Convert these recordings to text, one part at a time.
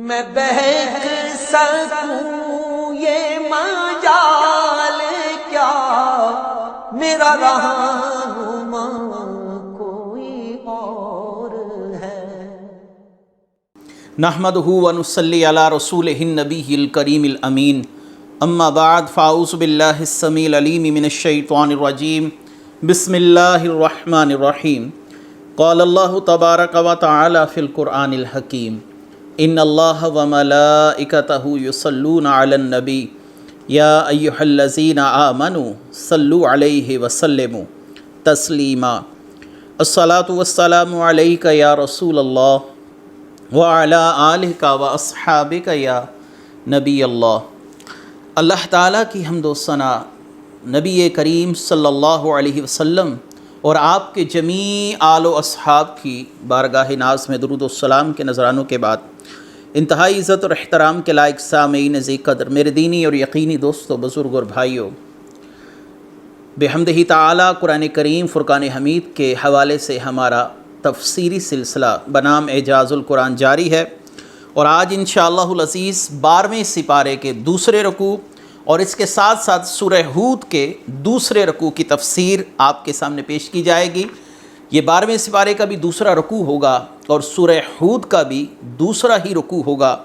میں بہک سکوں یہ مجال کیا، میرا رہنما کوئی اور ہے۔ نحمدہ ونصلی علی رسولہ النبی الکریم الامین، اما بعد فاعوذ باللہ السمیع العلیم من الشیطان الرجیم، بسم اللہ الرحمن الرحیم۔ قال اللہ تبارک و تعالی فی القرآن الحکیم، ان اللہ وملائکتہ یصلون علی النبی یا ایہا الذین آمنوا صلوا علیہ وسلموا تسلیما۔ الصلاۃ والسلام علیک یا رسول اللہ وعلی آلک واصحابک یا نبی اللہ۔ اللہ تعالیٰ کی حمد و ثنا، نبی کریم صلی اللہ علیہ وسلم اور آپ کے جمیع آل و اصحاب کی بارگاہ ناز میں درود و السلام کے نذرانوں کے بعد، انتہائی عزت اور احترام کے لائق سامعین ذی قدر، میرے دینی اور یقینی دوستوں، بزرگ اور بھائیوں، بحمدہ تعالیٰ قرآن کریم فرقان حمید کے حوالے سے ہمارا تفسیری سلسلہ بنام اعجاز القرآن جاری ہے، اور آج انشاءاللہ العزیز 12ویں سپارے کے دوسرے رکوع اور اس کے ساتھ ساتھ سورہ ہود کے دوسرے رکوع کی تفسیر آپ کے سامنے پیش کی جائے گی۔ یہ 12ویں سپارے کا بھی دوسرا رکوع ہوگا اور سورہ ہود کا بھی دوسرا ہی رکوع ہوگا،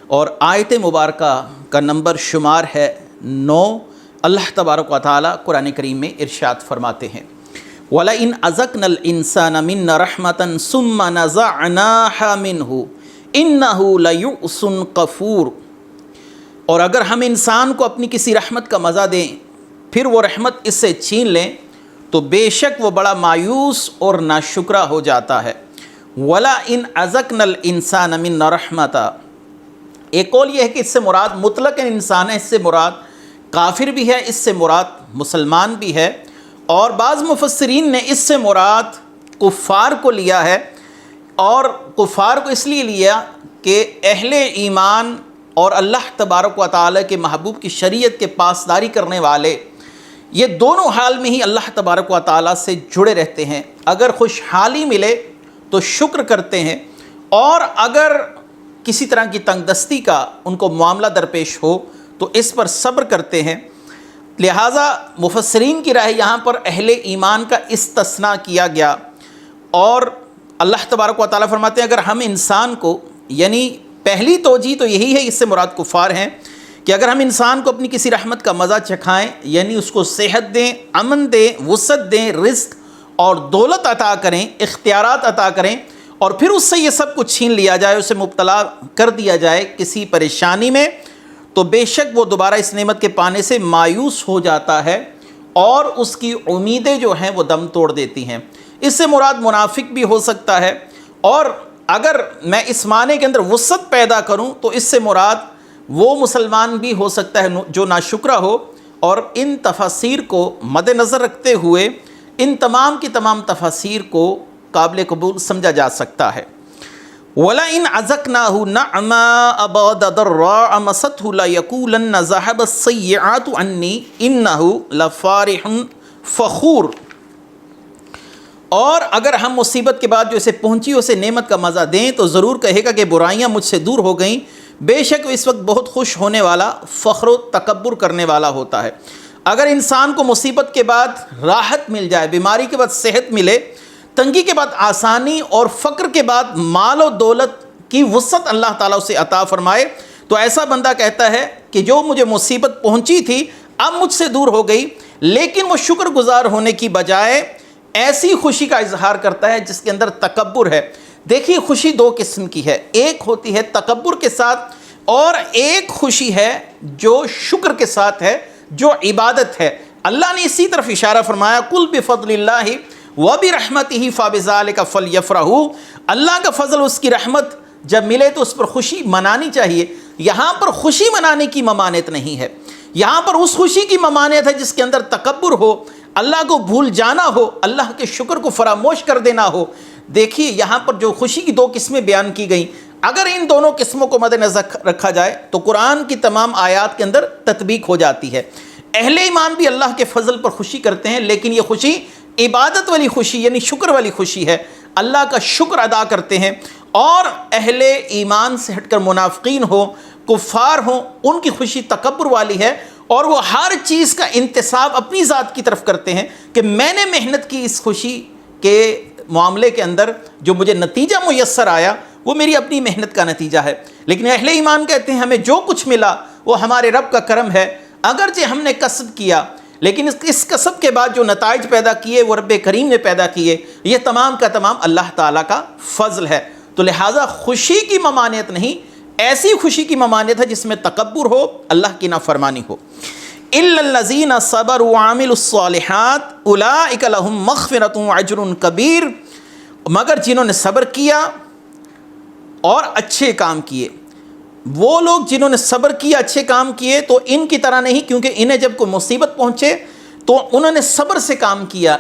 اور آیت مبارکہ کا نمبر شمار ہے 9۔ اللہ تبارک و تعالیٰ قرآن کریم میں ارشاد فرماتے ہیں، وَلَئِنْ أَذَقْنَا الْإِنسَانَ مِنَّا رَحْمَةً ثُمَّ نَزَعْنَاهَا مِنْهُ إِنَّهُ لَيُئْسٌ غَفُورٌ۔ اور اگر ہم انسان کو اپنی کسی رحمت کا مزہ دیں پھر وہ رحمت اس سے چھین لیں تو بے شک وہ بڑا مایوس اور ناشکرا ہو جاتا ہے۔ وَلَئِنْ أَذَقْنَا الْإِنسَانَ مِنَّا رَحْمَةً، ایک قول یہ ہے کہ اس سے مراد مطلق انسان ہے، اس سے مراد کافر بھی ہے، اس سے مراد مسلمان بھی ہے، اور بعض مفسرین نے اس سے مراد کفار کو لیا ہے، اور کفار کو اس لیے لیا کہ اہل ایمان اور اللہ تبارک و تعالیٰ کے محبوب کی شریعت کے پاسداری کرنے والے، یہ دونوں حال میں ہی اللہ تبارک و تعالیٰ سے جڑے رہتے ہیں۔ اگر خوشحالی ملے تو شکر کرتے ہیں، اور اگر کسی طرح کی تنگ دستی کا ان کو معاملہ درپیش ہو تو اس پر صبر کرتے ہیں۔ لہٰذا مفسرین کی رائے یہاں پر اہل ایمان کا استثناء کیا گیا، اور اللہ تبارک و تعالیٰ فرماتے ہیں اگر ہم انسان کو، یعنی پہلی توجیہ تو یہی ہے، اس سے مراد کفار ہیں، کہ اگر ہم انسان کو اپنی کسی رحمت کا مزہ چکھائیں، یعنی اس کو صحت دیں، امن دیں، وسعت دیں، رزق اور دولت عطا کریں، اختیارات عطا کریں، اور پھر اس سے یہ سب کچھ چھین لیا جائے، اسے مبتلا کر دیا جائے کسی پریشانی میں، تو بے شک وہ دوبارہ اس نعمت کے پانے سے مایوس ہو جاتا ہے، اور اس کی امیدیں جو ہیں وہ دم توڑ دیتی ہیں۔ اس سے مراد منافق بھی ہو سکتا ہے، اور اگر میں اس معنی کے اندر وسعت پیدا کروں تو اس سے مراد وہ مسلمان بھی ہو سکتا ہے جو ناشکرا ہو، اور ان تفاسیر کو مد نظر رکھتے ہوئے ان تمام کی تمام تفاسیر کو قابل قبول سمجھا جا سکتا ہے۔ وَلَئِنْ أَذَقْنَاهُ نَعْمَاءَ بَعْدَ ضَرَّاءَ مَسَتْهُ لَيَقُولَنَّ ذَهَبَ السَّيِّئَاتُ عَنِّي إِنَّهُ لَفَرِحٌ فَخُورٌ۔ اور اگر ہم مصیبت کے بعد جو اسے پہنچی اسے نعمت کا مزہ دیں تو ضرور کہے گا کہ برائیاں مجھ سے دور ہو گئیں، بے شک وہ اس وقت بہت خوش ہونے والا، فخر و تکبر کرنے والا ہوتا ہے۔ اگر انسان کو مصیبت کے بعد راحت مل جائے، بیماری کے بعد صحت ملے، تنگی کے بعد آسانی، اور فقر کے بعد مال و دولت کی وسعت اللہ تعالیٰ اسے عطا فرمائے، تو ایسا بندہ کہتا ہے کہ جو مجھے مصیبت پہنچی تھی اب مجھ سے دور ہو گئی، لیکن وہ شکر گزار ہونے کی بجائے ایسی خوشی کا اظہار کرتا ہے جس کے اندر تکبر ہے۔ دیکھیے خوشی دو قسم کی ہے، ایک ہوتی ہے تکبر کے ساتھ، اور ایک خوشی ہے جو شکر کے ساتھ ہے، جو عبادت ہے۔ اللہ نے اسی طرف اشارہ فرمایا، قُلْ بِفَضْلِ اللَّهِ وَبِرَحْمَتِهِ فَبِذَلِكَ فَلْيَفْرَحُوا۔ اللہ کا فضل، اس کی رحمت جب ملے تو اس پر خوشی منانی چاہیے۔ یہاں پر خوشی منانے کی ممانعت نہیں ہے، یہاں پر اس خوشی کی ممانعت ہے جس کے اندر تکبر ہو، اللہ کو بھول جانا ہو، اللہ کے شکر کو فراموش کر دینا ہو۔ دیکھیے یہاں پر جو خوشی کی دو قسمیں بیان کی گئیں، اگر ان دونوں قسموں کو مد نظر رکھا جائے تو قرآن کی تمام آیات کے اندر تطبیق ہو جاتی ہے۔ اہل ایمان بھی اللہ کے فضل پر خوشی کرتے ہیں، لیکن یہ خوشی عبادت والی خوشی، یعنی شکر والی خوشی ہے، اللہ کا شکر ادا کرتے ہیں، اور اہل ایمان سے ہٹ کر منافقین ہو، کفار ہوں، ان کی خوشی تکبر والی ہے، اور وہ ہر چیز کا انتساب اپنی ذات کی طرف کرتے ہیں کہ میں نے محنت کی اس خوشی کے معاملے کے اندر جو مجھے نتیجہ میسر آیا وہ میری اپنی محنت کا نتیجہ ہے۔ لیکن اہل ایمان کہتے ہیں ہمیں جو کچھ ملا وہ ہمارے رب کا کرم ہے، اگرچہ ہم نے کسب کیا لیکن اس کسب کے بعد جو نتائج پیدا کیے وہ رب کریم نے پیدا کیے، یہ تمام کا تمام اللہ تعالیٰ کا فضل ہے۔ تو لہٰذا خوشی کی ممانعت نہیں، ایسی خوشی کی ممانعت ہے جس میں تکبر ہو، اللہ کی نافرمانی ہو۔ إِلَّا الَّذِينَ صَبَرُوا وَعَمِلُوا الصَّالِحَاتِ أُولَٰئِكَ لَهُم مَغْفِرَةٌ وَأَجْرٌ كَبِيرٌ، مگر جنہوں نے صبر کیا اور اچھے کام کیے، وہ لوگ جنہوں نے صبر کیا اچھے کام کیے تو ان کی طرح نہیں، کیونکہ انہیں جب کوئی مصیبت پہنچے تو انہوں نے صبر سے کام کیا،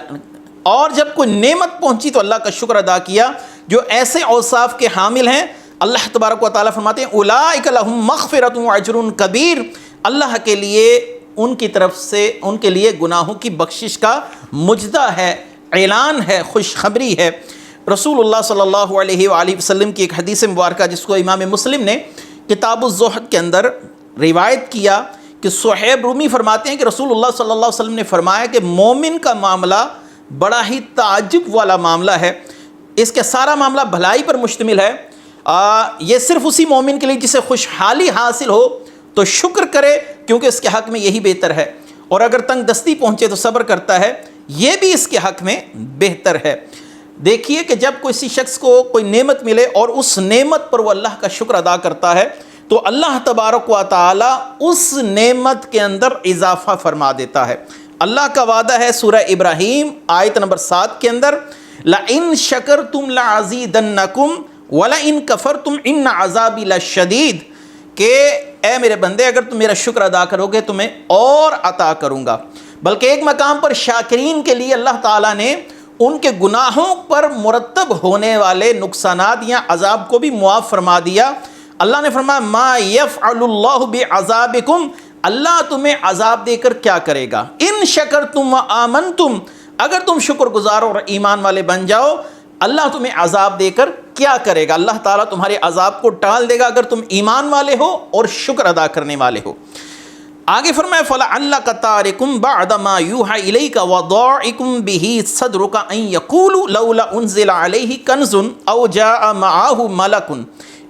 اور جب کوئی نعمت پہنچی تو اللہ کا شکر ادا کیا۔ جو ایسے اوصاف کے حامل ہیں اللہ تبارک و تعالیٰ فرماتے ہیں اولئک لہم مغفرۃ واجر کبیر، اللہ کے لیے ان کی طرف سے ان کے لیے گناہوں کی بخشش کا مجدہ ہے، اعلان ہے، خوشخبری ہے۔ رسول اللہ صلی اللہ علیہ وآلہ وسلم کی ایک حدیث مبارکہ جس کو امام مسلم نے کتاب الزہد کے اندر روایت کیا کہ صہیب رومی فرماتے ہیں کہ رسول اللہ صلی اللہ علیہ وسلم نے فرمایا کہ مومن کا معاملہ بڑا ہی تعجب والا معاملہ ہے، اس کا سارا معاملہ بھلائی پر مشتمل ہے۔ یہ صرف اسی مومن کے لیے جسے خوشحالی حاصل ہو تو شکر کرے کیونکہ اس کے حق میں یہی بہتر ہے، اور اگر تنگ دستی پہنچے تو صبر کرتا ہے، یہ بھی اس کے حق میں بہتر ہے۔ دیکھیے کہ جب کسی شخص کو کوئی نعمت ملے اور اس نعمت پر وہ اللہ کا شکر ادا کرتا ہے تو اللہ تبارک و تعالی اس نعمت کے اندر اضافہ فرما دیتا ہے۔ اللہ کا وعدہ ہے سورہ ابراہیم آیت نمبر 7 کے اندر لَإِن شَكَرْتُمْ لَعَزِيدَنَّكُمْ وَلَإِن كَفَرْتُمْ إِنَّ عَذَابِي لَشَدِيدٌ، کہ اے میرے بندے اگر تم میرا شکر ادا کرو گے تو میں اور عطا کروں گا۔ بلکہ ایک مقام پر شاکرین کے لیے اللہ تعالیٰ نے ان کے گناہوں پر مرتب ہونے والے نقصانات یا عذاب کو بھی معاف فرما دیا۔ اللہ نے فرمایا ما یفعل اللہ بعذابکم، اللہ تمہیں عذاب دے کر کیا کرے گا، ان شکرتم وآمنتم، اگر تم شکر گزار اور ایمان والے بن جاؤ اللہ تمہیں عذاب دے کر کیا کرے گا، اللہ تعالیٰ تمہارے عذاب کو ٹال دے گا اگر تم ایمان والے ہو اور شکر ادا کرنے والے ہو۔ آگے فرمایا فَلَعَلَّكَ تَارِكٌ بَعْدَ مَا يُوحَىٰ إِلَيْكَ وَضَاعِكٌ بِهِ صَدْرُكَ أَن يَقُولُوا لَوْلَا أُنزِلَ عَلَيْهِ كَنْزٌ أَوْ جَاءَ مَعَهُ مَلَكٌ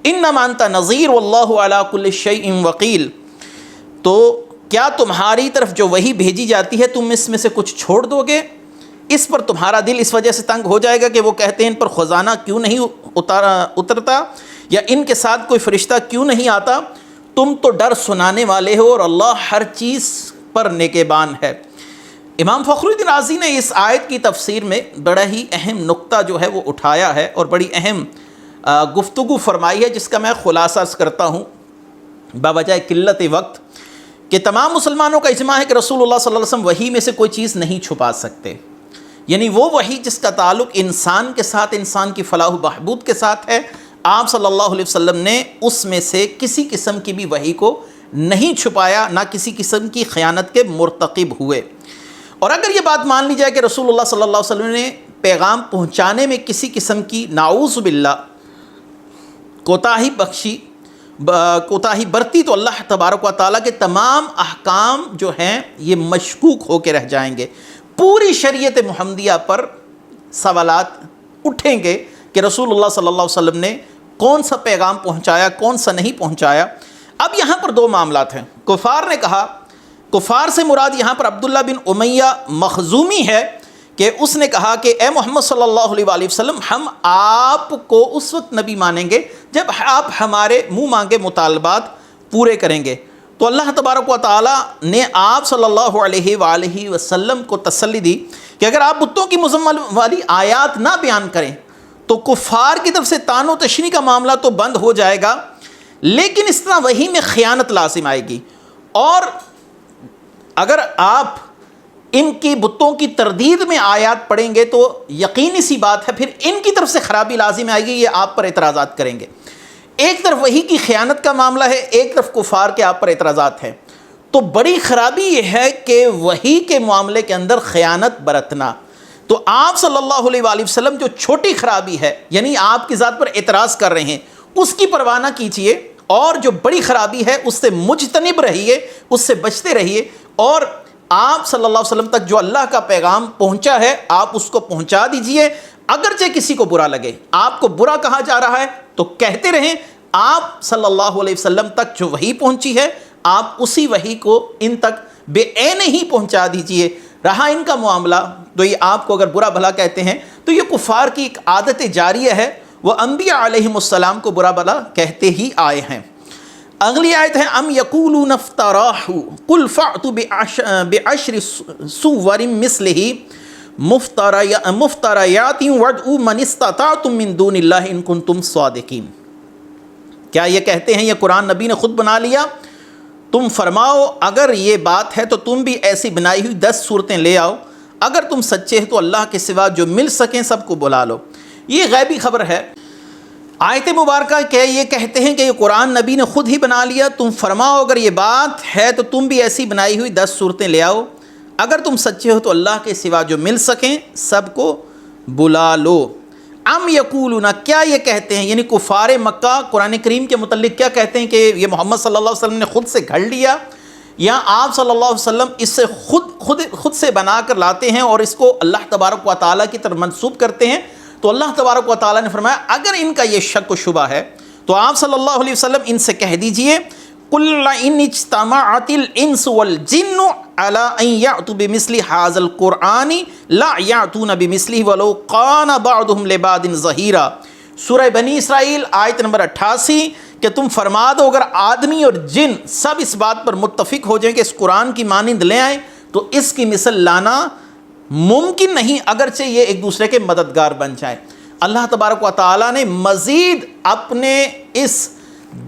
إِنَّمَا أَنْتَ نَذِيرٌ وَاللَّهُ عَلَىٰ كُلِّ شَيْءٍ وَكِيلٌ، تو کیا تمہاری طرف جو وحی بھیجی جاتی ہے تم اس میں سے کچھ چھوڑ دو گے؟ اس پر تمہارا دل اس وجہ سے تنگ ہو جائے گا کہ وہ کہتے ہیں ان پر خزانہ کیوں نہیں اترتا یا ان کے ساتھ کوئی فرشتہ کیوں نہیں آتا، تم تو ڈر سنانے والے ہو اور اللہ ہر چیز پر نگہبان ہے۔ امام فخر الدین رازی نے اس آیت کی تفسیر میں بڑا ہی اہم نقطہ جو ہے وہ اٹھایا ہے اور بڑی اہم گفتگو فرمائی ہے جس کا میں خلاصہ کرتا ہوں باوجہ قلت وقت، کہ تمام مسلمانوں کا اجماع ہے کہ رسول اللہ صلی اللہ علیہ وسلم وحی میں سے کوئی چیز نہیں چھپا سکتے، یعنی وہ وحی جس کا تعلق انسان کے ساتھ، انسان کی فلاح و بہبود کے ساتھ ہے، آپ صلی اللہ علیہ وسلم نے اس میں سے کسی قسم کی بھی وحی کو نہیں چھپایا، نہ کسی قسم کی خیانت کے مرتکب ہوئے۔ اور اگر یہ بات مان لی جائے کہ رسول اللہ صلی اللہ علیہ وسلم نے پیغام پہنچانے میں کسی قسم کی نعوذ باللہ کوتاہی برتی تو اللہ تبارک و تعالیٰ کے تمام احکام جو ہیں یہ مشکوک ہو کے رہ جائیں گے، پوری شریعت محمدیہ پر سوالات اٹھیں گے کہ رسول اللہ صلی اللہ علیہ وسلم نے کون سا پیغام پہنچایا، کون سا نہیں پہنچایا۔ اب یہاں پر دو معاملات ہیں۔ کفار نے کہا، کفار سے مراد یہاں پر عبداللہ بن امیہ مخزومی ہے کہ اس نے کہا کہ اے محمد صلی اللہ علیہ وآلہ وسلم ہم آپ کو اس وقت نبی مانیں گے جب آپ ہمارے منہ مانگے مطالبات پورے کریں گے۔ تو اللہ تبارک و تعالیٰ نے آپ صلی اللہ علیہ وآلہ وسلم کو تسلی دی کہ اگر آپ بتوں کی مذمت والی آیات نہ بیان کریں تو کفار کی طرف سے طعن و تشنیع کا معاملہ تو بند ہو جائے گا، لیکن اس طرح وحی میں خیانت لازم آئے گی، اور اگر آپ ان کی بتوں کی تردید میں آیات پڑھیں گے تو یقینی سی بات ہے پھر ان کی طرف سے خرابی لازم آئے گی، یہ آپ پر اعتراضات کریں گے۔ ایک طرف وحی کی خیانت کا معاملہ ہے، ایک طرف کفار کے آپ پر اعتراضات ہیں، تو بڑی خرابی یہ ہے کہ وحی کے معاملے کے اندر خیانت برتنا۔ تو آپ صلی اللہ علیہ وآلہ وسلم جو چھوٹی خرابی ہے یعنی آپ کی ذات پر اعتراض کر رہے ہیں اس کی پرواہ نہ کیجیے، اور جو بڑی خرابی ہے اس سے مجتنب رہیے، اس سے بچتے رہیے، اور آپ صلی اللہ علیہ وسلم تک جو اللہ کا پیغام پہنچا ہے آپ اس کو پہنچا دیجئے، اگرچہ کسی کو برا لگے، آپ کو برا کہا جا رہا ہے تو کہتے رہیں، آپ صلی اللہ علیہ وسلم تک جو وحی پہنچی ہے آپ اسی وحی کو ان تک بے عین ہی پہنچا دیجئے۔ رہا ان کا معاملہ تو یہ آپ کو اگر برا بھلا کہتے ہیں تو یہ کفار کی ایک عادت جاریہ ہے، وہ انبیاء علیہم السلام کو برا بھلا کہتے ہی آئے ہیں۔ اگلی آیت ہے ام یقولون افتراہ قل فأتوا بعشر سور مثلہ مفتریات وادعوا من استطعتم من دون اللہ ان کنتم صادقین۔ کیا یہ کہتے ہیں یہ قرآن نبی نے خود بنا لیا؟ تم فرماؤ اگر یہ بات ہے تو تم بھی ایسی بنائی ہوئی 10 صورتیں لے آؤ، اگر تم سچے ہیں تو اللہ کے سوا جو مل سکیں سب کو بلا لو۔ یہ غیبی خبر ہے۔ آیت مبارکہ کہ یہ کہتے ہیں کہ یہ قرآن نبی نے خود ہی بنا لیا، تم فرماؤ اگر یہ بات ہے تو تم بھی ایسی بنائی ہوئی 10 صورتیں لے آؤ، اگر تم سچے ہو تو اللہ کے سوا جو مل سکیں سب کو بلا لو۔ ام یقولون، کیا یہ کہتے ہیں یعنی کفار مکہ قرآن کریم کے متعلق کیا کہتے ہیں کہ یہ محمد صلی اللہ علیہ وسلم نے خود سے گھڑ لیا، یا آپ صلی اللہ علیہ وسلم اس سے خود سے بنا کر لاتے ہیں اور اس کو اللہ تبارک و تعالیٰ کی طرف منسوب کرتے ہیں؟ تو اللہ تبارک و تعالیٰ نے فرمایا اگر ان کا یہ شک و شبہ ہے تو آپ صلی اللہ علیہ وسلم ان سے کہہ دیجئے قُلْ لَئِنِ اجْتَمَعَتِ الْإِنسُ وَالْجِنُّ عَلَىٰ أَن يَأْتُوا بِمِثْلِ هَٰذَا الْقُرْآنِ لَا يَأْتُونَ بِمِثْلِهِ وَلَوْ كَانَ بَعْضُهُمْ لِبَعْضٍ ظَهِيرًا۔ سورہ بنی اسرائیل آیت نمبر 88 کہ تم فرما دو اگر آدمی اور جن سب اس بات پر متفق ہو جائیں کہ اس قرآن کی مانند لے آئیں تو اس کی مثل لانا ممکن نہیں، اگرچہ یہ ایک دوسرے کے مددگار بن جائیں۔ اللہ تبارک و تعالیٰ نے مزید اپنے اس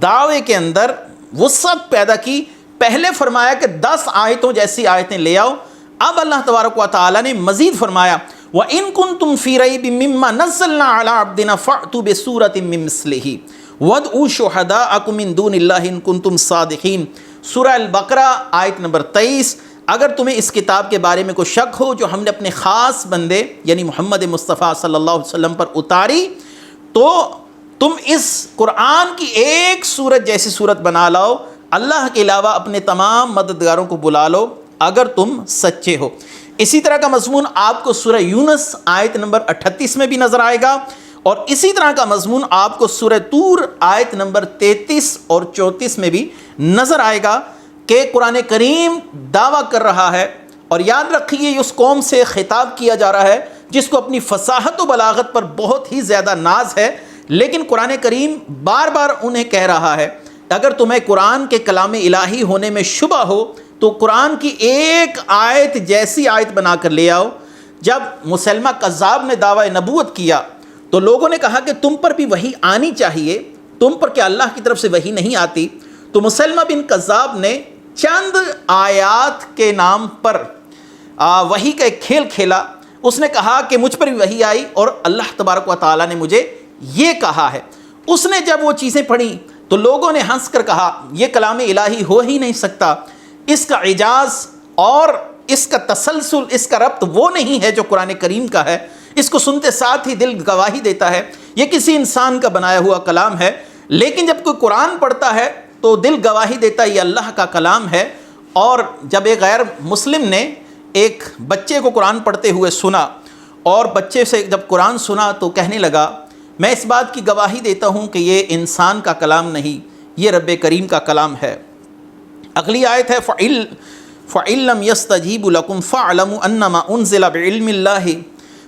دعوے کے اندر وسعت پیدا کی، پہلے فرمایا کہ 10 آیتوں جیسی آیتیں لے آؤ، اب اللہ تبارک و تعالیٰ نے مزید فرمایا وَإِن كُنتُمْ فِي رَيْبٍ مِّمَّا نَزَّلْنَا عَلَىٰ عَبْدِنَا فَأْتُوا بِسُورَةٍ مِّن مِّثْلِهِ وَادْعُوا شُهَدَاءَكُم مِّن دُونِ اللَّهِ إِن كُنتُمْ صَادِقِينَ۔ سورہ البقرہ آیت نمبر 23۔ اگر تمہیں اس کتاب کے بارے میں کوئی شک ہو جو ہم نے اپنے خاص بندے یعنی محمد مصطفیٰ صلی اللہ علیہ وسلم پر اتاری تو تم اس قرآن کی ایک سورت جیسی سورت بنا لاؤ، اللہ کے علاوہ اپنے تمام مددگاروں کو بلا لو اگر تم سچے ہو۔ اسی طرح کا مضمون آپ کو سورہ یونس آیت نمبر 38 میں بھی نظر آئے گا، اور اسی طرح کا مضمون آپ کو سورہ طور آیت نمبر 33 اور 34 میں بھی نظر آئے گا کہ قرآن کریم دعویٰ کر رہا ہے، اور یاد رکھیے یہ اس قوم سے خطاب کیا جا رہا ہے جس کو اپنی فصاحت و بلاغت پر بہت ہی زیادہ ناز ہے، لیکن قرآن کریم بار بار انہیں کہہ رہا ہے اگر تمہیں قرآن کے کلام الہی ہونے میں شبہ ہو تو قرآن کی ایک آیت جیسی آیت بنا کر لے آؤ۔ جب مسلمہ کذاب نے دعوی نبوت کیا تو لوگوں نے کہا کہ تم پر بھی وحی آنی چاہیے، تم پر کیا اللہ کی طرف سے وحی نہیں آتی؟ تو مسلمہ بن کذاب نے چند آیات کے نام پر وحی کا ایک کھیل کھیلا۔ اس نے کہا کہ مجھ پر بھی وحی آئی اور اللہ تبارک و تعالیٰ نے مجھے یہ کہا ہے۔ اس نے جب وہ چیزیں پڑھی تو لوگوں نے ہنس کر کہا یہ کلام الہی ہو ہی نہیں سکتا، اس کا اعجاز اور اس کا تسلسل، اس کا ربط وہ نہیں ہے جو قرآن کریم کا ہے، اس کو سنتے ساتھ ہی دل گواہی دیتا ہے یہ کسی انسان کا بنایا ہوا کلام ہے، لیکن جب کوئی قرآن پڑھتا ہے تو دل گواہی دیتا ہے یہ اللہ کا کلام ہے۔ اور جب ایک غیر مسلم نے ایک بچے کو قرآن پڑھتے ہوئے سنا اور بچے سے جب قرآن سنا تو کہنے لگا میں اس بات کی گواہی دیتا ہوں کہ یہ انسان کا کلام نہیں، یہ رب کریم کا کلام ہے۔ اگلی آیت ہے فَإِن لَّمْ يَسْتَجِيبُوا لَكُمْ فَاعْلَمُوا أَنَّمَا أُنزِلَ بِعِلْمِ اللَّهِ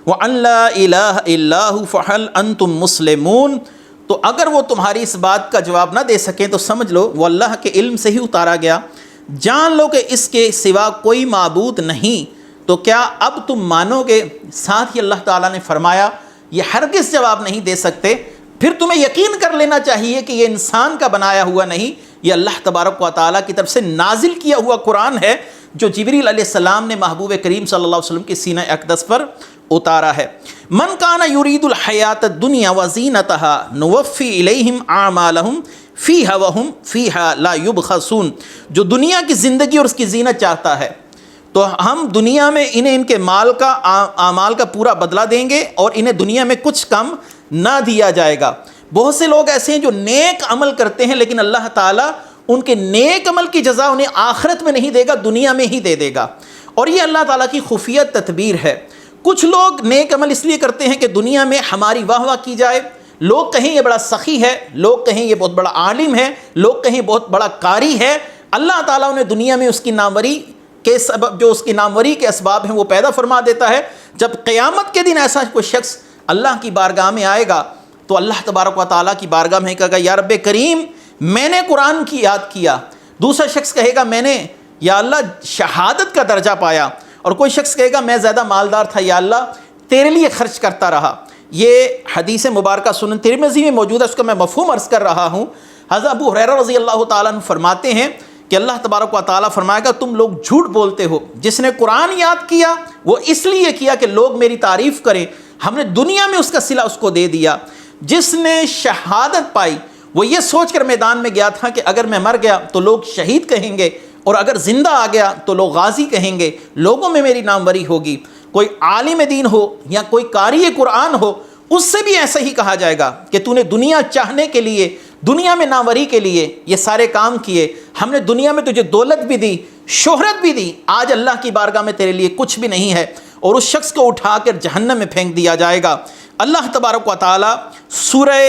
وَأَن لَّا إِلَٰهَ إِلَّا هُوَ فَهَلْ أَنتُم مُّسْلِمُونَ۔ تو اگر وہ تمہاری اس بات کا جواب نہ دے سکیں تو سمجھ لو وہ اللہ کے علم سے ہی اتارا گیا، جان لو کہ اس کے سوا کوئی معبود نہیں، تو کیا اب تم مانو گے؟ ساتھ ہی اللہ تعالیٰ نے فرمایا یہ ہرگز جواب نہیں دے سکتے، پھر تمہیں یقین کر لینا چاہیے کہ یہ انسان کا بنایا ہوا نہیں، یہ اللہ تبارک و تعالیٰ کی طرف سے نازل کیا ہوا قرآن ہے جو جبریل علیہ السلام نے محبوب کریم صلی اللہ علیہ وسلم کے سینہ اقدس پر اتارا ہے۔ من کان یرید الحیات الدنیا وزینتها نوفی الیہم اعمالہم فیہا وہم فیہا لا یبخسون۔ جو دنیا کی زندگی اور اس کی زینت چاہتا ہے تو ہم دنیا میں انہیں ان کے اعمال کا پورا بدلہ دیں گے اور انہیں دنیا میں کچھ کم نہ دیا جائے گا۔ بہت سے لوگ ایسے ہیں جو نیک عمل کرتے ہیں لیکن اللہ تعالیٰ ان کے نیک عمل کی جزا انہیں آخرت میں نہیں دے گا، دنیا میں ہی دے دے گا، اور یہ اللہ تعالیٰ کی خفیہ تدبیر ہے۔ کچھ لوگ نیک عمل اس لیے کرتے ہیں کہ دنیا میں ہماری واہ واہ کی جائے، لوگ کہیں یہ بڑا سخی ہے، لوگ کہیں یہ بہت بڑا عالم ہے، لوگ کہیں بہت بڑا قاری ہے۔ اللہ تعالیٰ انہیں دنیا میں اس کی ناموری کے سبب، جو اس کی ناموری کے اسباب ہیں وہ پیدا فرما دیتا ہے۔ جب قیامت کے دن ایسا کوئی شخص اللہ کی بارگاہ میں آئے گا تو اللہ تبارک و تعالیٰ کی بارگاہ میں کہے گا یا رب کریم میں نے قرآن کی یاد کیا، دوسرا شخص کہے گا میں نے یا اللہ شہادت کا درجہ پایا، اور کوئی شخص کہے گا میں زیادہ مالدار تھا یا اللہ تیرے لیے خرچ کرتا رہا۔ یہ حدیث مبارکہ سنن ترمذی میں موجود ہے، اس کا میں مفہوم عرض کر رہا ہوں۔ حضرت ابو ہریرہ رضی اللہ تعالیٰ عنہ فرماتے ہیں کہ اللہ تبارک و تعالیٰ فرمائے گا تم لوگ جھوٹ بولتے ہو، جس نے قرآن یاد کیا وہ اس لیے کیا کہ لوگ میری تعریف کریں، ہم نے دنیا میں اس کا صلہ اس کو دے دیا۔ جس نے شہادت پائی وہ یہ سوچ کر میدان میں گیا تھا کہ اگر میں مر گیا تو لوگ شہید کہیں گے، اور اگر زندہ آ گیا تو لوگ غازی کہیں گے، لوگوں میں میری ناموری ہوگی۔ کوئی عالم دین ہو یا کوئی قاری قرآن ہو، اس سے بھی ایسا ہی کہا جائے گا کہ تو نے دنیا چاہنے کے لیے، دنیا میں ناموری کے لیے یہ سارے کام کیے، ہم نے دنیا میں تجھے دولت بھی دی، شہرت بھی دی، آج اللہ کی بارگاہ میں تیرے لیے کچھ بھی نہیں ہے، اور اس شخص کو اٹھا کر جہنم میں پھینک دیا جائے گا۔ اللہ تبارک و تعالی سورہ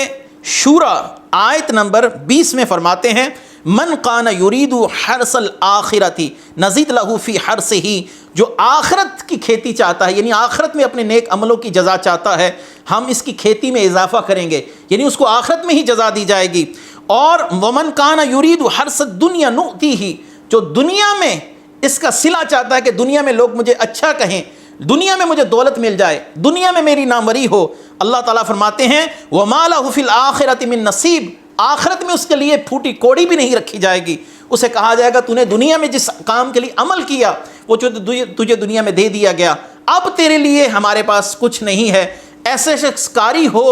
شورى آیت نمبر 20 میں فرماتے ہیں من کان یرید حرث الآخرۃ نزید لہ فی حرثہ، جو آخرت کی کھیتی چاہتا ہے، یعنی آخرت میں اپنے نیک عملوں کی جزا چاہتا ہے، ہم اس کی کھیتی میں اضافہ کریں گے، یعنی اس کو آخرت میں ہی جزا دی جائے گی۔ اور ومن کان یرید حرث الدنیا نؤتیہ، جو دنیا میں اس کا صلہ چاہتا ہے کہ دنیا میں لوگ مجھے اچھا کہیں، دنیا میں مجھے دولت مل جائے، دنیا میں میری ناموری ہو، اللہ تعالیٰ فرماتے ہیں وَمَا لَهُ فِي الْآخِرَةِ مِن نَصِيب، آخرت میں اس کے لیے پھوٹی کوڑی بھی نہیں رکھی جائے گی۔ اسے کہا جائے گا تو نے دنیا میں جس کام کے لیے عمل کیا وہ جو تجھے دنیا میں دے دیا گیا، اب تیرے لیے ہمارے پاس کچھ نہیں ہے۔ ایسے شخص قاری ہو،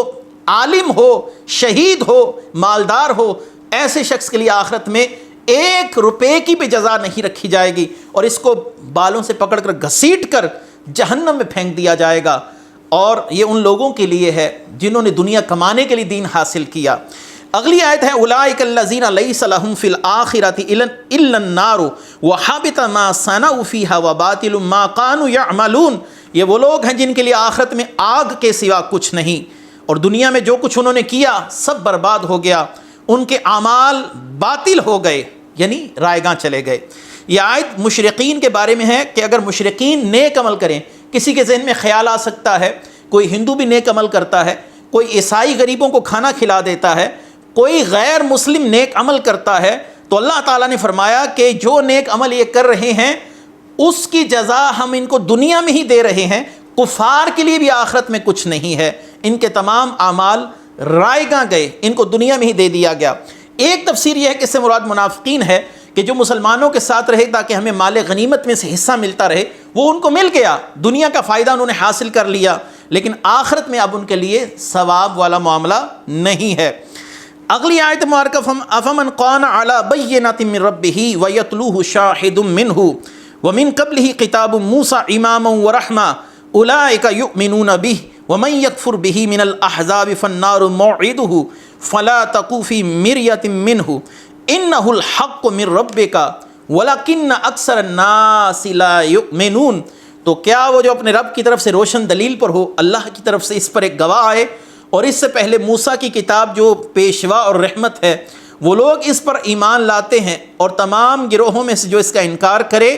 عالم ہو، شہید ہو، مالدار ہو، ایسے شخص کے لیے آخرت میں 1 روپے کی بھی جزا نہیں رکھی جائے گی، اور اس کو بالوں سے پکڑ کر گھسیٹ کر جہنم میں پھینک دیا جائے گا۔ اور یہ ان لوگوں کے لیے ہے جنہوں نے دنیا کمانے کے لیے دین حاصل کیا۔ اگلی آیت ہے اولئک الذین لیس لہم فی الآخرۃ الا النار وحبط ما صنعوا فیہا وباطل ما کانوا یعملون، یہ وہ لوگ ہیں جن کے لیے آخرت میں آگ کے سوا کچھ نہیں، اور دنیا میں جو کچھ انہوں نے کیا سب برباد ہو گیا، ان کے اعمال باطل ہو گئے، یعنی رائیگاں چلے گئے۔ یہ آیت مشرقین کے بارے میں ہے کہ اگر مشرقین نیک عمل کریں، کسی کے ذہن میں خیال آ سکتا ہے کوئی ہندو بھی نیک عمل کرتا ہے، کوئی عیسائی غریبوں کو کھانا کھلا دیتا ہے، کوئی غیر مسلم نیک عمل کرتا ہے، تو اللہ تعالیٰ نے فرمایا کہ جو نیک عمل یہ کر رہے ہیں اس کی جزا ہم ان کو دنیا میں ہی دے رہے ہیں، کفار کے لیے بھی آخرت میں کچھ نہیں ہے، ان کے تمام اعمال رائیگاں گئے، ان کو دنیا میں ہی دے دیا گیا۔ ایک تفسیر یہ ہے کہ اس سے مراد منافقین ہے کہ جو مسلمانوں کے ساتھ رہے تاکہ ہمیں مال غنیمت میں سے حصہ ملتا رہے، وہ ان کو مل گیا، دنیا کا فائدہ انہوں نے حاصل کر لیا، لیکن آخرت میں اب ان کے لیے ثواب والا معاملہ نہیں ہے۔ اگلی آیت مبارکہ افمن کان علی بینۃ من ربہ ویتلوہ شاہد منہ ومن قبلہ کتاب موسیٰ اماما ورحمۃ اولئک یؤمنون بہ ومن یکفر بہ من الاحزاب فالنار موعدہ فلا تک فی مریۃ منہ انہ الحق من ربک ولکن اکثر الناس لا یؤمنون۔ تو کیا وہ جو اپنے رب کی طرف سے روشن دلیل پر ہو، اللہ کی طرف سے اس پر ایک گواہ آئے، اور اس سے پہلے موسیٰ کی کتاب جو پیشوا اور رحمت ہے، وہ لوگ اس پر ایمان لاتے ہیں، اور تمام گروہوں میں سے جو اس کا انکار کرے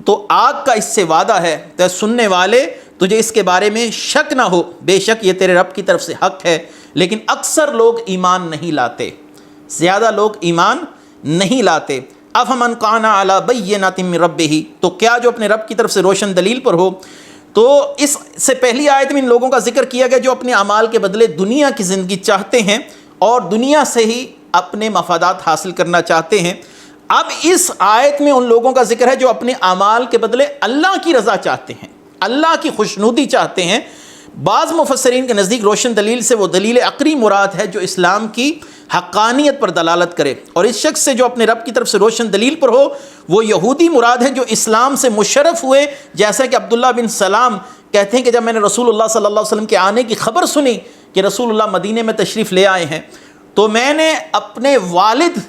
تو آگ کا اس سے وعدہ ہے۔ تو سننے والے تجھے اس کے بارے میں شک نہ ہو، بے شک یہ تیرے رب کی طرف سے حق ہے، لیکن اکثر لوگ ایمان نہیں لاتے، زیادہ لوگ ایمان نہیں لاتے۔ افمن کان علی بینۃ من ربہ، تو کیا جو اپنے رب کی طرف سے روشن دلیل پر ہو۔ تو اس سے پہلی آیت میں ان لوگوں کا ذکر کیا گیا جو اپنے اعمال کے بدلے دنیا کی زندگی چاہتے ہیں اور دنیا سے ہی اپنے مفادات حاصل کرنا چاہتے ہیں۔ اب اس آیت میں ان لوگوں کا ذکر ہے جو اپنے اعمال کے بدلے اللہ کی رضا چاہتے ہیں، اللہ کی خوشنودی چاہتے ہیں۔ بعض مفسرین کے نزدیک روشن دلیل سے وہ دلیل عقلی مراد ہے جو اسلام کی حقانیت پر دلالت کرے، اور اس شخص سے جو اپنے رب کی طرف سے روشن دلیل پر ہو وہ یہودی مراد ہے جو اسلام سے مشرف ہوئے، جیسا کہ عبداللہ بن سلام کہتے ہیں کہ جب میں نے رسول اللہ صلی اللہ علیہ وسلم کے آنے کی خبر سنی کہ رسول اللہ مدینے میں تشریف لے آئے ہیں، تو میں نے اپنے والد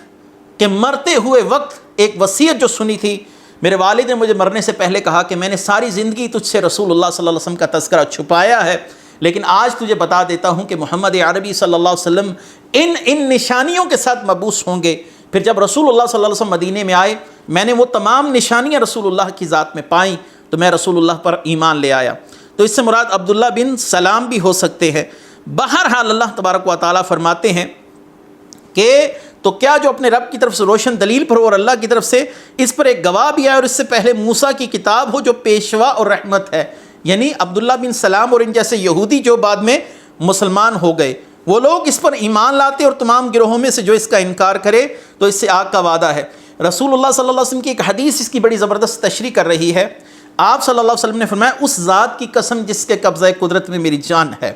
کے مرتے ہوئے وقت ایک وصیت جو سنی تھی، میرے والد نے مجھے مرنے سے پہلے کہا کہ میں نے ساری زندگی تجھ سے رسول اللہ صلی اللہ علیہ وسلم کا تذکرہ چھپایا ہے، لیکن آج تجھے بتا دیتا ہوں کہ محمد عربی صلی اللہ علیہ وسلم ان نشانیوں کے ساتھ مبعوث ہوں گے۔ پھر جب رسول اللہ صلی اللہ علیہ وسلم مدینے میں آئے، میں نے وہ تمام نشانیاں رسول اللہ کی ذات میں پائیں، تو میں رسول اللہ پر ایمان لے آیا۔ تو اس سے مراد عبداللہ بن سلام بھی ہو سکتے ہیں۔ بہرحال اللہ تبارک و تعالیٰ فرماتے ہیں کہ تو کیا جو اپنے رب کی طرف سے روشن دلیل پر ہو اور اللہ کی طرف سے اس پر ایک گواہ بھی آئے اور اس سے پہلے موسیٰ کی کتاب ہو جو پیشوا اور رحمت ہے، یعنی عبداللہ بن سلام اور ان جیسے یہودی جو بعد میں مسلمان ہو گئے، وہ لوگ اس پر ایمان لاتے اور تمام گروہوں میں سے جو اس کا انکار کرے تو اس سے آگ کا وعدہ ہے۔ رسول اللہ صلی اللہ علیہ وسلم کی ایک حدیث اس کی بڑی زبردست تشریح کر رہی ہے۔ آپ صلی اللہ علیہ وسلم نے فرمایا، اس ذات کی قسم جس کے قبضہ قدرت میں میری جان ہے،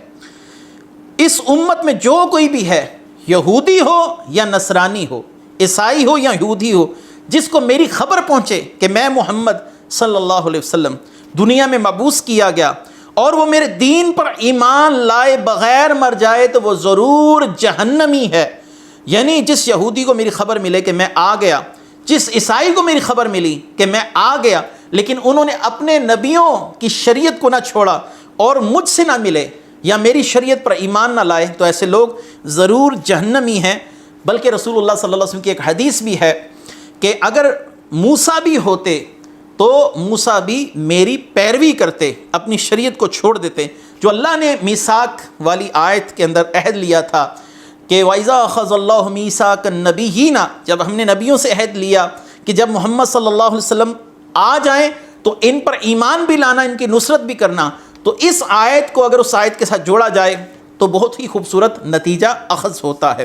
اس امت میں جو کوئی بھی ہے، یہودی ہو یا نصرانی ہو، عیسائی ہو یا یہودی ہو، جس کو میری خبر پہنچے کہ میں محمد صلی اللہ علیہ وسلم دنیا میں مبعوث کیا گیا اور وہ میرے دین پر ایمان لائے بغیر مر جائے تو وہ ضرور جہنمی ہے۔ یعنی جس یہودی کو میری خبر ملے کہ میں آ گیا، جس عیسائی کو میری خبر ملی کہ میں آ گیا، لیکن انہوں نے اپنے نبیوں کی شریعت کو نہ چھوڑا اور مجھ سے نہ ملے یا میری شریعت پر ایمان نہ لائے، تو ایسے لوگ ضرور جہنمی ہیں۔ بلکہ رسول اللہ صلی اللہ علیہ وسلم کی ایک حدیث بھی ہے کہ اگر موسیٰ بھی ہوتے تو موسیٰ بھی میری پیروی کرتے، اپنی شریعت کو چھوڑ دیتے۔ جو اللہ نے میثاق والی آیت کے اندر عہد لیا تھا کہ وَإِذَا أَخَذَ اللَّهُ مِيثَاقَ النَّبِيِّينَ، جب ہم نے نبیوں سے عہد لیا کہ جب محمد صلی اللہ علیہ وسلم آ جائیں تو ان پر ایمان بھی لانا، ان کی نصرت بھی کرنا، تو اس آیت کو اگر اس آیت کے ساتھ جوڑا جائے تو بہت ہی خوبصورت نتیجہ اخذ ہوتا ہے۔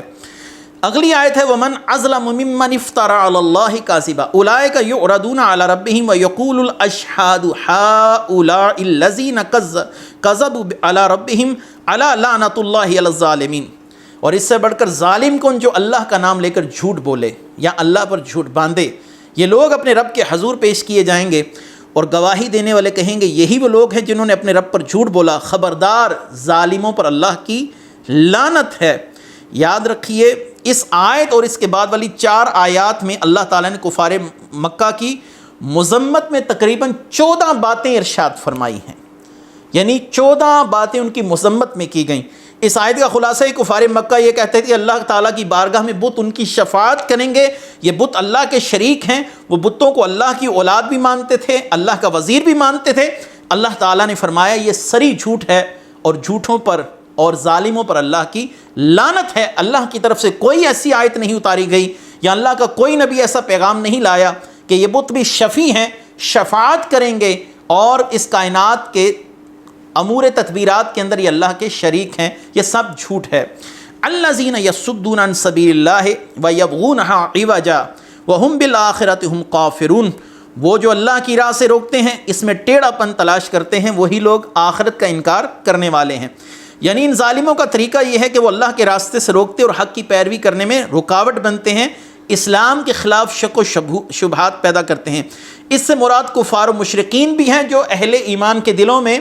اگلی آیت ہے وَمَنْ أَظْلَمُ مِمَّنِ افْتَرَى عَلَى اللَّهِ كَاذِبًا أُولَٰئِكَ يُعْرَضُونَ عَلَى رَبِّهِمْ وَيَقُولُ الْأَشْهَادُ هَٰؤُلَاءِ الَّذِينَ كَذَبُوا عَلَى رَبِّهِمْ أَلَا لَعْنَةُ اللَّهِ عَلَى الظَّالِمِينَ۔ اور اس سے بڑھ کر ظالم کون، جو اللہ کا نام لے کر جھوٹ بولے یا اللہ پر جھوٹ باندھے۔ یہ لوگ اپنے رب کے حضور پیش کیے جائیں گے اور گواہی دینے والے کہیں گے یہی وہ لوگ ہیں جنہوں نے اپنے رب پر جھوٹ بولا، خبردار ظالموں پر اللہ کی لعنت ہے۔ یاد رکھیے اس آیت اور اس کے بعد والی 4 آیات میں اللہ تعالیٰ نے کفار مکہ کی مذمت میں تقریباً 14 باتیں ارشاد فرمائی ہیں، یعنی 14 باتیں ان کی مذمت میں کی گئیں۔ اس آیت کا خلاصہ ہے کفار مکہ یہ کہتے تھے کہ اللہ تعالیٰ کی بارگاہ میں بت ان کی شفاعت کریں گے، یہ بت اللہ کے شریک ہیں، وہ بتوں کو اللہ کی اولاد بھی مانتے تھے، اللہ کا وزیر بھی مانتے تھے۔ اللہ تعالیٰ نے فرمایا یہ سری جھوٹ ہے اور جھوٹوں پر اور ظالموں پر اللہ کی لعنت ہے۔ اللہ کی طرف سے کوئی ایسی آیت نہیں اتاری گئی یا اللہ کا کوئی نبی ایسا پیغام نہیں لایا کہ یہ بت بھی شفیع ہیں، شفاعت کریں گے اور اس کائنات کے امور تدبیرات کے اندر یہ اللہ کے شریک ہیں۔ یہ سب جھوٹ ہے۔ الذین یصدون عن سبیل اللہ ویبغونها عوجا وہم بالآخرۃ ہم کافرون، وہ جو اللہ کی راہ سے روکتے ہیں، اس میں ٹیڑھا پن تلاش کرتے ہیں، وہی لوگ آخرت کا انکار کرنے والے ہیں۔ یعنی ان ظالموں کا طریقہ یہ ہے کہ وہ اللہ کے راستے سے روکتے اور حق کی پیروی کرنے میں رکاوٹ بنتے ہیں، اسلام کے خلاف شک و شبہات پیدا کرتے ہیں۔ اس سے مراد کفار و مشرکین بھی ہیں جو اہل ایمان کے دلوں میں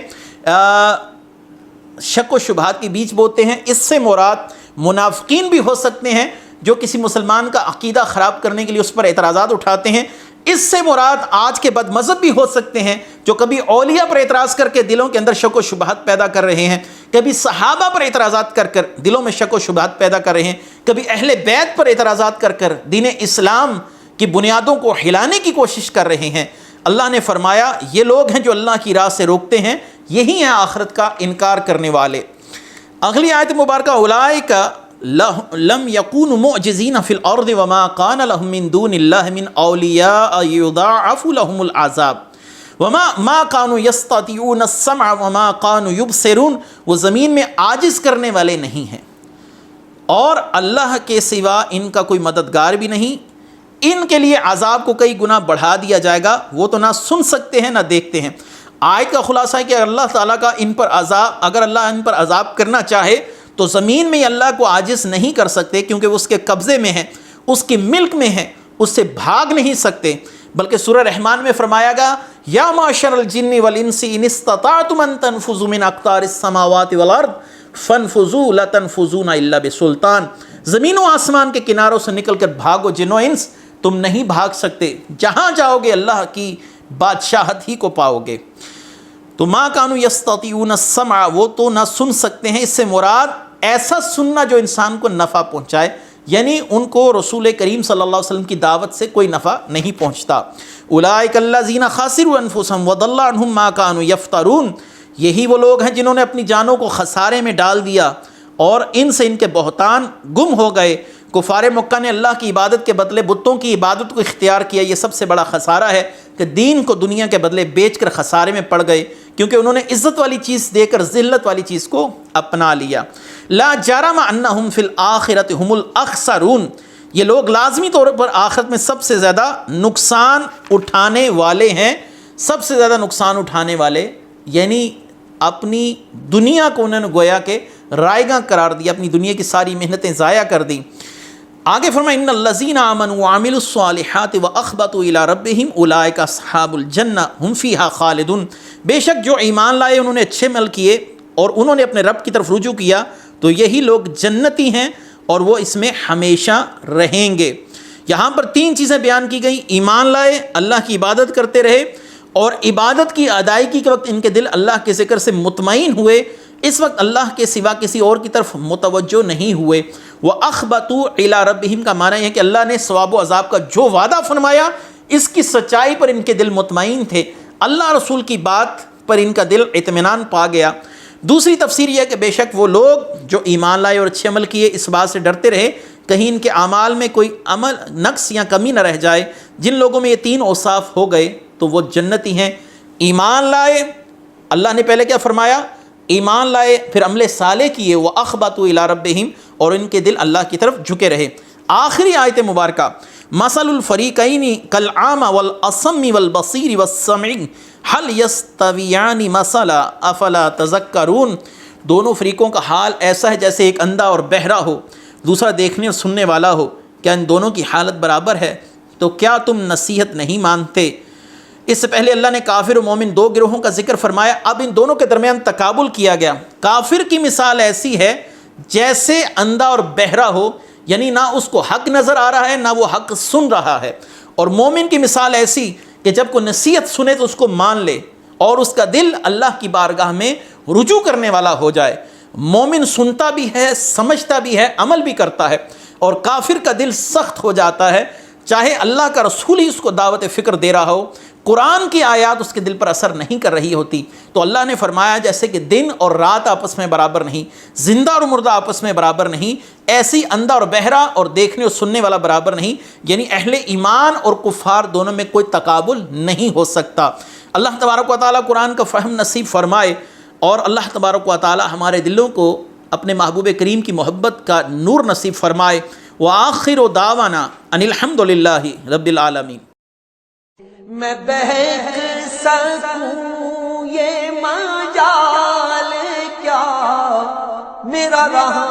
شک و شبہات کے بیچ بوتے ہیں۔ اس سے مراد منافقین بھی ہو سکتے ہیں جو کسی مسلمان کا عقیدہ خراب کرنے کے لیے اس پر اعتراضات اٹھاتے ہیں۔ اس سے مراد آج کے بد مذہب بھی ہو سکتے ہیں جو کبھی اولیاء پر اعتراض کر کے دلوں کے اندر شک و شبہات پیدا کر رہے ہیں، کبھی صحابہ پر اعتراضات کر کر دلوں میں شک و شبہات پیدا کر رہے ہیں، کبھی اہل بیت پر اعتراضات کر کر دین اسلام کی بنیادوں کو ہلانے کی کوشش کر رہے ہیں۔ اللہ نے فرمایا یہ لوگ ہیں جو اللہ کی راہ سے روکتے ہیں، یہی ہیں آخرت کا انکار کرنے والے۔ اگلی آیت مبارکہ اولئک لم یکونوا معجزین فی الارض وما کان لهم من دون اللہ من اولیاء یضاعف لهم العذاب وما كانوا یستطیعون السمع وما كانوا یبصرون، وہ زمین میں عاجز کرنے والے نہیں ہیں اور اللہ کے سوا ان کا کوئی مددگار بھی نہیں، ان کے لیے عذاب کو کئی گنا بڑھا دیا جائے گا، وہ تو نہ سن سکتے ہیں نہ دیکھتے ہیں۔ آیت کا خلاصہ ہے کہ اللہ تعالیٰ کا اگر اللہ ان پر عذاب کرنا چاہے تو زمین میں اللہ کو عاجز نہیں کر سکتے، کیونکہ وہ اس کے قبضے میں ہے، اس کی ملک میں ہے، اس سے بھاگ نہیں سکتے۔ بلکہ سورہ رحمان میں فرمایا گا یا معشر الجن والانس ان استطعتم ان تنفذوا من اقطار السماوات والارض فانفذوا لا تنفذون الا بسلطان، زمین و آسمان کے کناروں سے نکل کر بھاگو جن و انس، تم نہیں بھاگ سکتے، جہاں جاؤ گے اللہ کی بادشاہت ہی کو پاؤ گے۔ تو ما کانوا یستطیعون السمع، وہ تو نہ سن سکتے ہیں، اس سے مراد ایسا سننا جو انسان کو نفع پہنچائے، یعنی ان کو رسول کریم صلی اللہ علیہ وسلم کی دعوت سے کوئی نفع نہیں پہنچتا۔ اولئک الذین خسروا انفسهم وضل عنهم ما كانوا یفترون، یہی وہ لوگ ہیں جنہوں نے اپنی جانوں کو خسارے میں ڈال دیا اور ان سے ان کے بہتان گم ہو گئے۔ کفار مکہ نے اللہ کی عبادت کے بدلے بتوں کی عبادت کو اختیار کیا، یہ سب سے بڑا خسارہ ہے کہ دین کو دنیا کے بدلے بیچ کر خسارے میں پڑ گئے، کیونکہ انہوں نے عزت والی چیز دے کر ذلت والی چیز کو اپنا لیا۔ لا جرم انہم فی الآخرۃ هم الاخسرون، یہ لوگ لازمی طور پر آخرت میں سب سے زیادہ نقصان اٹھانے والے ہیں، سب سے زیادہ نقصان اٹھانے والے، یعنی اپنی دنیا کو انہوں نے گویا کہ رائیگاں قرار دیا، اپنی دنیا کی ساری محنتیں ضائع کر دیں۔ آگے فرمائے ان الذین آمنوا وعملوا الصالحات واخبتوا الی ربہم اولئک اصحاب الجنہ ھم فیہا خالدون، بے شک جو ایمان لائے، انہوں نے اچھے عمل کیے اور انہوں نے اپنے رب کی طرف رجوع کیا تو یہی لوگ جنتی ہیں اور وہ اس میں ہمیشہ رہیں گے۔ یہاں پر تین چیزیں بیان کی گئی، ایمان لائے، اللہ کی عبادت کرتے رہے، اور عبادت کی ادائیگی کے وقت ان کے دل اللہ کے ذکر سے مطمئن ہوئے، اس وقت اللہ کے سوا کسی اور کی طرف متوجہ نہیں ہوئے۔ وَأَخْبَتُوا إِلَىٰ رَبِّهِمْ کا معنی ہے کہ اللہ نے ثواب و عذاب کا جو وعدہ فرمایا اس کی سچائی پر ان کے دل مطمئن تھے، اللہ رسول کی بات پر ان کا دل اطمینان پا گیا۔ دوسری تفسیر یہ ہے کہ بے شک وہ لوگ جو ایمان لائے اور اچھے عمل کیے اس بات سے ڈرتے رہے کہیں ان کے اعمال میں کوئی عمل نقص یا کمی نہ رہ جائے۔ جن لوگوں میں یہ تین اوصاف ہو گئے تو وہ جنتی ہیں۔ ایمان لائے، اللہ نے پہلے کیا فرمایا؟ ایمان لائے، پھر عمل صالح کیے، وَأَخْبَتُوا إِلَىٰ رَبِّهِمْ، اور ان کے دل اللہ کی طرف جھکے رہے۔ آخری آیت مبارکہ مَثَلُ الْفَرِيقَيْنِ كَالْأَعْمَى وَالْأَصَمِّ وَالْبَصِيرِ وَالسَّمِعِ هَلْ يَسْتَوِيَانِ مَثَلًا أَفَلَا تَذَكَّرُونَ، دونوں فریقوں کا حال ایسا ہے جیسے ایک اندھا اور بہرا ہو، دوسرا دیکھنے اور سننے والا ہو، کیا ان دونوں کی حالت برابر ہے؟ تو کیا تم نصیحت نہیں مانتے؟ اس سے پہلے اللہ نے کافر و مومن دو گروہوں کا ذکر فرمایا، اب ان دونوں کے درمیان تقابل کیا گیا۔ کافر کی مثال ایسی ہے جیسے اندھا اور بہرا ہو، یعنی نہ اس کو حق نظر آ رہا ہے نہ وہ حق سن رہا ہے، اور مومن کی مثال ایسی کہ جب کوئی نصیحت سنے تو اس کو مان لے اور اس کا دل اللہ کی بارگاہ میں رجوع کرنے والا ہو جائے۔ مومن سنتا بھی ہے، سمجھتا بھی ہے، عمل بھی کرتا ہے، اور کافر کا دل سخت ہو جاتا ہے، چاہے اللہ کا رسول ہی اس کو دعوت فکر دے رہا ہو، قرآن کی آیات اس کے دل پر اثر نہیں کر رہی ہوتی۔ تو اللہ نے فرمایا جیسے کہ دن اور رات آپس میں برابر نہیں، زندہ اور مردہ آپس میں برابر نہیں، ایسی اندھا اور بہرا اور دیکھنے اور سننے والا برابر نہیں، یعنی اہل ایمان اور کفار دونوں میں کوئی تقابل نہیں ہو سکتا۔ اللہ تبارک و تعالیٰ قرآن کا فہم نصیب فرمائے، اور اللہ تبارک و تعالیٰ ہمارے دلوں کو اپنے محبوب کریم کی محبت کا نور نصیب فرمائے۔ وآخر دعوانا ان الحمد للہ رب العالمین۔ میں بہک سکوں یہ مجال کیا، میرا رہا